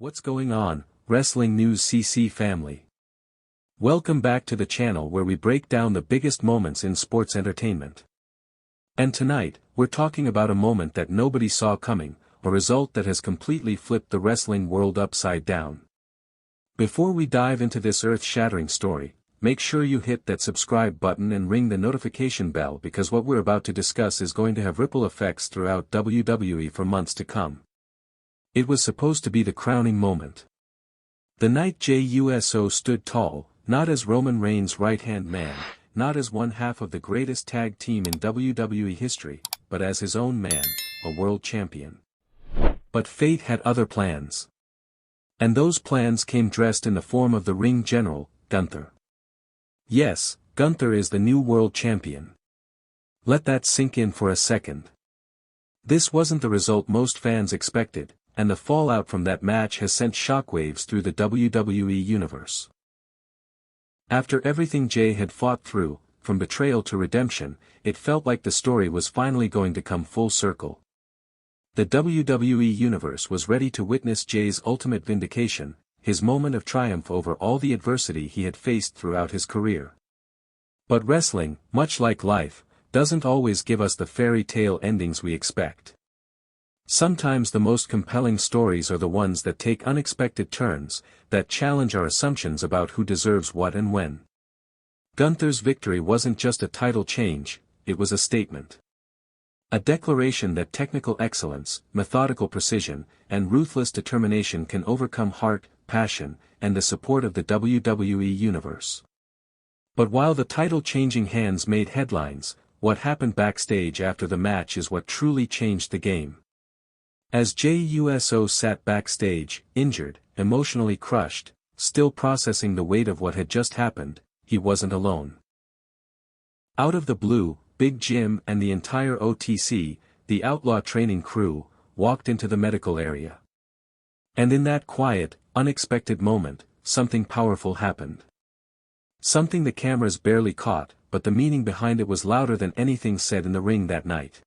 What's going on, Wrestling News CC family? Welcome back to the channel where we break down the biggest moments in sports entertainment. And tonight, we're talking about a moment that nobody saw coming, a result that has completely flipped the wrestling world upside down. Before we dive into this earth-shattering story, make sure you hit that subscribe button and ring the notification bell because what we're about to discuss is going to have ripple effects throughout WWE for months to come. It was supposed to be the crowning moment. The night Jey Uso stood tall, not as Roman Reigns' right-hand man, not as one half of the greatest tag team in WWE history, but as his own man, a world champion. But fate had other plans. And those plans came dressed in the form of the ring general, Gunther. Yes, Gunther is the new world champion. Let that sink in for a second. This wasn't the result most fans expected, and the fallout from that match has sent shockwaves through the WWE Universe. After everything Jey had fought through, from betrayal to redemption, it felt like the story was finally going to come full circle. The WWE Universe was ready to witness Jey's ultimate vindication, his moment of triumph over all the adversity he had faced throughout his career. But wrestling, much like life, doesn't always give us the fairy tale endings we expect. Sometimes the most compelling stories are the ones that take unexpected turns, that challenge our assumptions about who deserves what and when. Gunther's victory wasn't just a title change, it was a statement. A declaration that technical excellence, methodical precision, and ruthless determination can overcome heart, passion, and the support of the WWE Universe. But while the title changing hands made headlines, what happened backstage after the match is what truly changed the game. As Jey Uso sat backstage, injured, emotionally crushed, still processing the weight of what had just happened, he wasn't alone. Out of the blue, Big Jim and the entire OTC, the Outlaw training crew, walked into the medical area. And in that quiet, unexpected moment, something powerful happened. Something the cameras barely caught, but the meaning behind it was louder than anything said in the ring that night.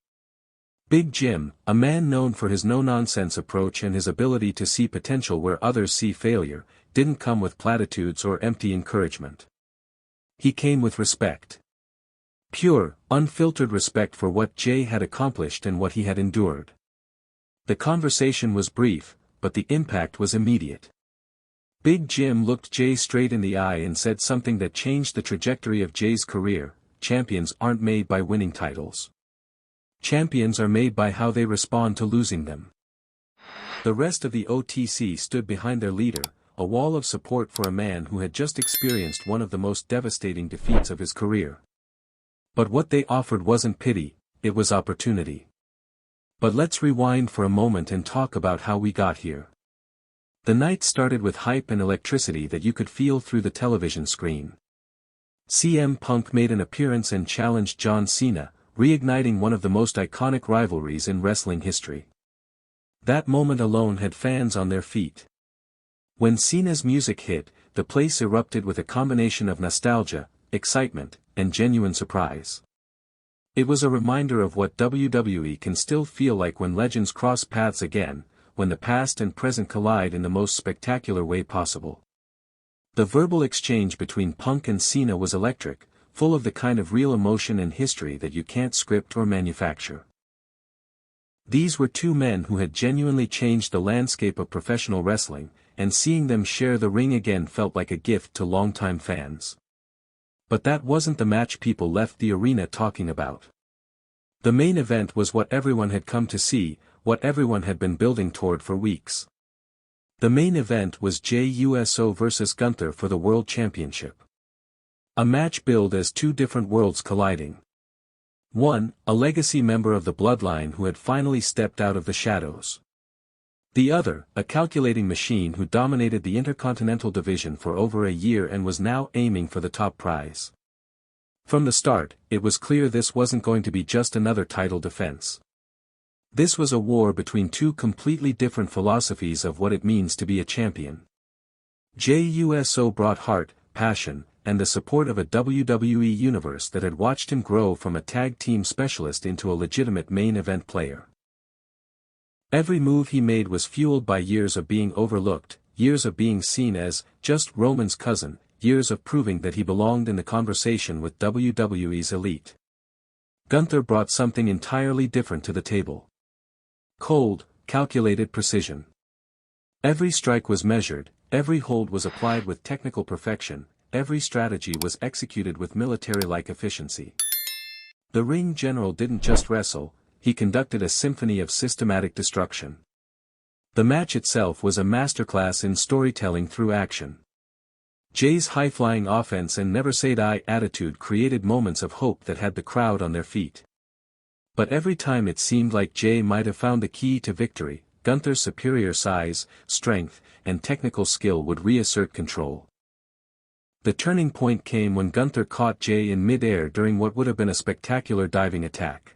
Big Jim, a man known for his no-nonsense approach and his ability to see potential where others see failure, didn't come with platitudes or empty encouragement. He came with respect. Pure, unfiltered respect for what Jey had accomplished and what he had endured. The conversation was brief, but the impact was immediate. Big Jim looked Jey straight in the eye and said something that changed the trajectory of Jey's career: champions aren't made by winning titles. Champions are made by how they respond to losing them. The rest of the OTC stood behind their leader, a wall of support for a man who had just experienced one of the most devastating defeats of his career. But what they offered wasn't pity, it was opportunity. But let's rewind for a moment and talk about how we got here. The night started with hype and electricity that you could feel through the television screen. CM Punk made an appearance and challenged John Cena, reigniting one of the most iconic rivalries in wrestling history. That moment alone had fans on their feet. When Cena's music hit, the place erupted with a combination of nostalgia, excitement, and genuine surprise. It was a reminder of what WWE can still feel like when legends cross paths again, when the past and present collide in the most spectacular way possible. The verbal exchange between Punk and Cena was electric, full of the kind of real emotion and history that you can't script or manufacture. These were two men who had genuinely changed the landscape of professional wrestling, and seeing them share the ring again felt like a gift to longtime fans. But that wasn't the match people left the arena talking about. The main event was what everyone had come to see, what everyone had been building toward for weeks. The main event was Jey Uso versus Gunther for the World Championship. A match billed as two different worlds colliding. One, a legacy member of the bloodline who had finally stepped out of the shadows. The other, a calculating machine who dominated the Intercontinental division for over a year and was now aiming for the top prize. From the start, it was clear this wasn't going to be just another title defense. This was a war between two completely different philosophies of what it means to be a champion. Jey Uso brought heart, passion, and the support of a WWE Universe that had watched him grow from a tag team specialist into a legitimate main event player. Every move he made was fueled by years of being overlooked, years of being seen as, just Roman's cousin, years of proving that he belonged in the conversation with WWE's elite. Gunther brought something entirely different to the table. Cold, calculated precision. Every strike was measured, every hold was applied with technical perfection, every strategy was executed with military-like efficiency. The ring general didn't just wrestle, he conducted a symphony of systematic destruction. The match itself was a masterclass in storytelling through action. Jey's high-flying offense and never-say-die attitude created moments of hope that had the crowd on their feet. But every time it seemed like Jey might have found the key to victory, Gunther's superior size, strength, and technical skill would reassert control. The turning point came when Gunther caught Jey in mid-air during what would have been a spectacular diving attack.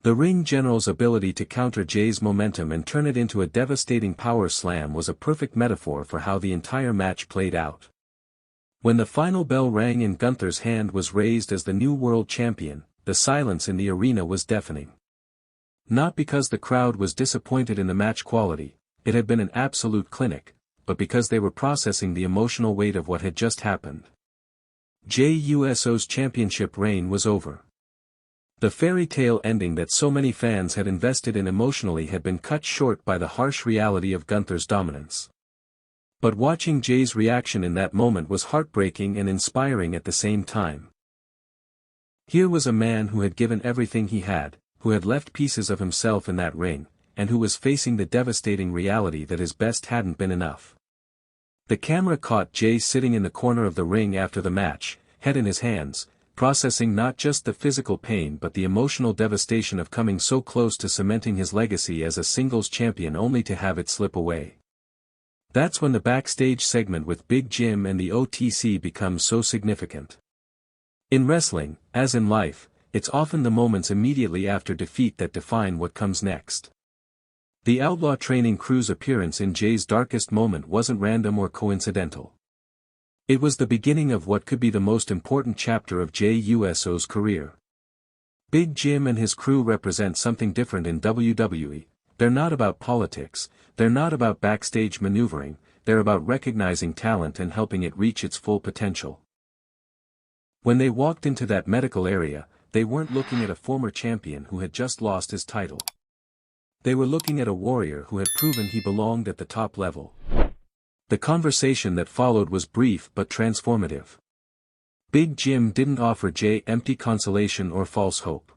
The ring general's ability to counter Jey's momentum and turn it into a devastating power slam was a perfect metaphor for how the entire match played out. When the final bell rang and Gunther's hand was raised as the new world champion, the silence in the arena was deafening. Not because the crowd was disappointed in the match quality, it had been an absolute clinic, but because they were processing the emotional weight of what had just happened. Jey Uso's championship reign was over. The fairy tale ending that so many fans had invested in emotionally had been cut short by the harsh reality of Gunther's dominance. But watching Jey's reaction in that moment was heartbreaking and inspiring at the same time. Here was a man who had given everything he had, who had left pieces of himself in that ring, and who was facing the devastating reality that his best hadn't been enough. The camera caught Jey sitting in the corner of the ring after the match, head in his hands, processing not just the physical pain but the emotional devastation of coming so close to cementing his legacy as a singles champion only to have it slip away. That's when the backstage segment with Big Jim and the OTC becomes so significant. In wrestling, as in life, it's often the moments immediately after defeat that define what comes next. The Outlaw Training Crew's appearance in Jey's darkest moment wasn't random or coincidental. It was the beginning of what could be the most important chapter of Jey Uso's career. Big Jim and his crew represent something different in WWE. They're not about politics, they're not about backstage maneuvering, they're about recognizing talent and helping it reach its full potential. When they walked into that medical area, they weren't looking at a former champion who had just lost his title. They were looking at a warrior who had proven he belonged at the top level. The conversation that followed was brief but transformative. Big Jim didn't offer Jey empty consolation or false hope.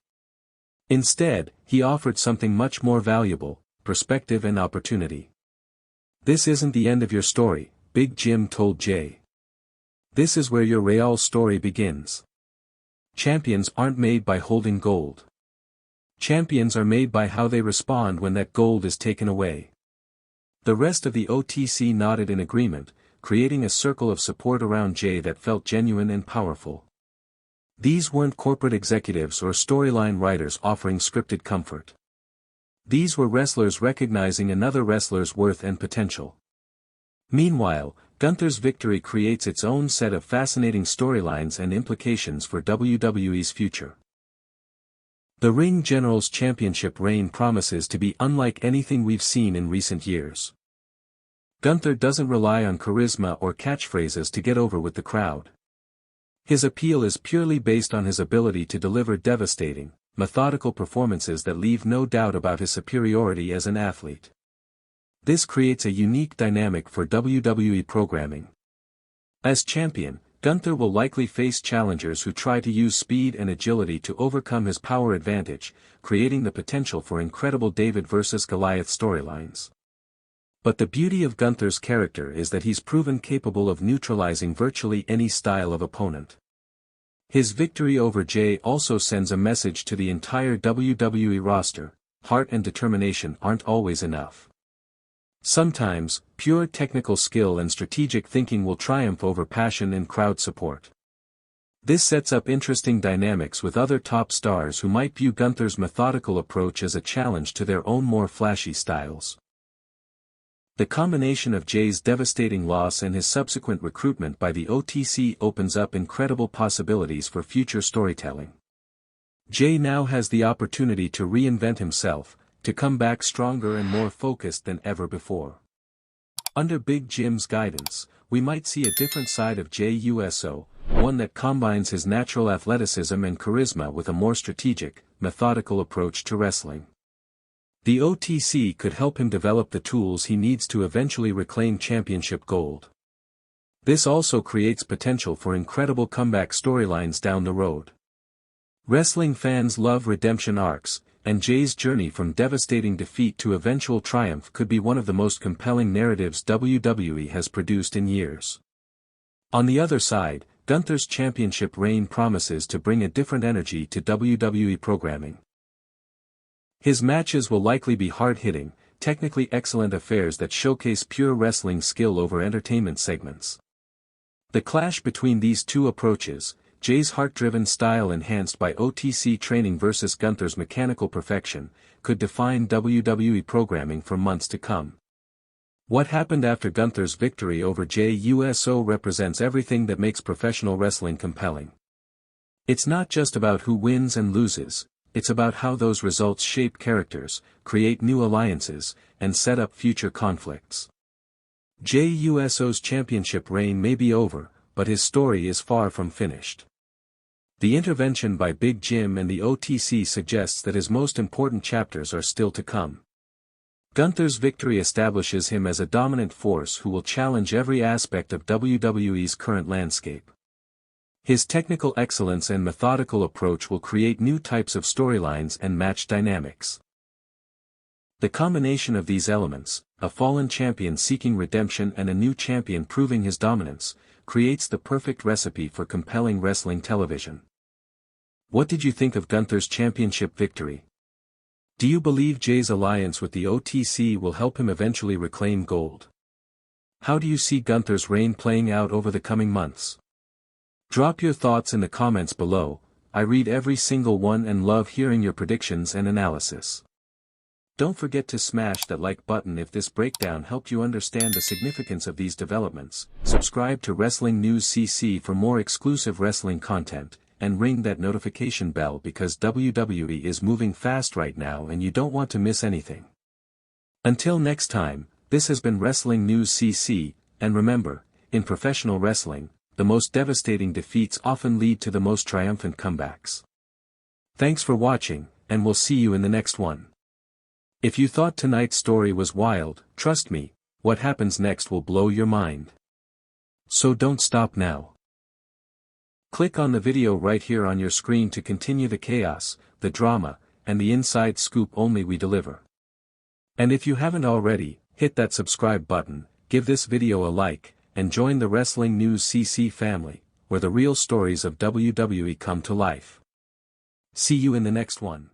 Instead, he offered something much more valuable, perspective and opportunity. "This isn't the end of your story," Big Jim told Jey. "This is where your real story begins. Champions aren't made by holding gold. Champions are made by how they respond when that gold is taken away." The rest of the OTC nodded in agreement, creating a circle of support around Jey that felt genuine and powerful. These weren't corporate executives or storyline writers offering scripted comfort. These were wrestlers recognizing another wrestler's worth and potential. Meanwhile, Gunther's victory creates its own set of fascinating storylines and implications for WWE's future. The Ring General's championship reign promises to be unlike anything we've seen in recent years. Gunther doesn't rely on charisma or catchphrases to get over with the crowd. His appeal is purely based on his ability to deliver devastating, methodical performances that leave no doubt about his superiority as an athlete. This creates a unique dynamic for WWE programming. As champion, Gunther will likely face challengers who try to use speed and agility to overcome his power advantage, creating the potential for incredible David vs. Goliath storylines. But the beauty of Gunther's character is that he's proven capable of neutralizing virtually any style of opponent. His victory over Jey also sends a message to the entire WWE roster: heart and determination aren't always enough. Sometimes, pure technical skill and strategic thinking will triumph over passion and crowd support. This sets up interesting dynamics with other top stars who might view Gunther's methodical approach as a challenge to their own more flashy styles. The combination of Jey's devastating loss and his subsequent recruitment by the OTC opens up incredible possibilities for future storytelling. Jey now has the opportunity to reinvent himself, to come back stronger and more focused than ever before. Under Big Jim's guidance, we might see a different side of Jey Uso, one that combines his natural athleticism and charisma with a more strategic, methodical approach to wrestling. The OTC could help him develop the tools he needs to eventually reclaim championship gold. This also creates potential for incredible comeback storylines down the road. Wrestling fans love redemption arcs, and Jey's journey from devastating defeat to eventual triumph could be one of the most compelling narratives WWE has produced in years. On the other side, Gunther's championship reign promises to bring a different energy to WWE programming. His matches will likely be hard-hitting, technically excellent affairs that showcase pure wrestling skill over entertainment segments. The clash between these two approaches, Jey's heart-driven style enhanced by OTC training versus Gunther's mechanical perfection, could define WWE programming for months to come. What happened after Gunther's victory over Jey Uso represents everything that makes professional wrestling compelling. It's not just about who wins and loses, it's about how those results shape characters, create new alliances, and set up future conflicts. Jey Uso's championship reign may be over, but his story is far from finished. The intervention by Big Jim and the OTC suggests that his most important chapters are still to come. Gunther's victory establishes him as a dominant force who will challenge every aspect of WWE's current landscape. His technical excellence and methodical approach will create new types of storylines and match dynamics. The combination of these elements, a fallen champion seeking redemption and a new champion proving his dominance, creates the perfect recipe for compelling wrestling television. What did you think of Gunther's championship victory? Do you believe Jey's alliance with the OTC will help him eventually reclaim gold? How do you see Gunther's reign playing out over the coming months? Drop your thoughts in the comments below. I read every single one and love hearing your predictions and analysis. Don't forget to smash that like button if this breakdown helped you understand the significance of these developments. Subscribe to Wrestling News CC for more exclusive wrestling content, and ring that notification bell because WWE is moving fast right now and you don't want to miss anything. Until next time, this has been Wrestling News CC, and remember, in professional wrestling, the most devastating defeats often lead to the most triumphant comebacks. Thanks for watching, and we'll see you in the next one. If you thought tonight's story was wild, trust me, what happens next will blow your mind. So don't stop now. Click on the video right here on your screen to continue the chaos, the drama, and the inside scoop only we deliver. And if you haven't already, hit that subscribe button, give this video a like, and join the Wrestling News CC family, where the real stories of WWE come to life. See you in the next one.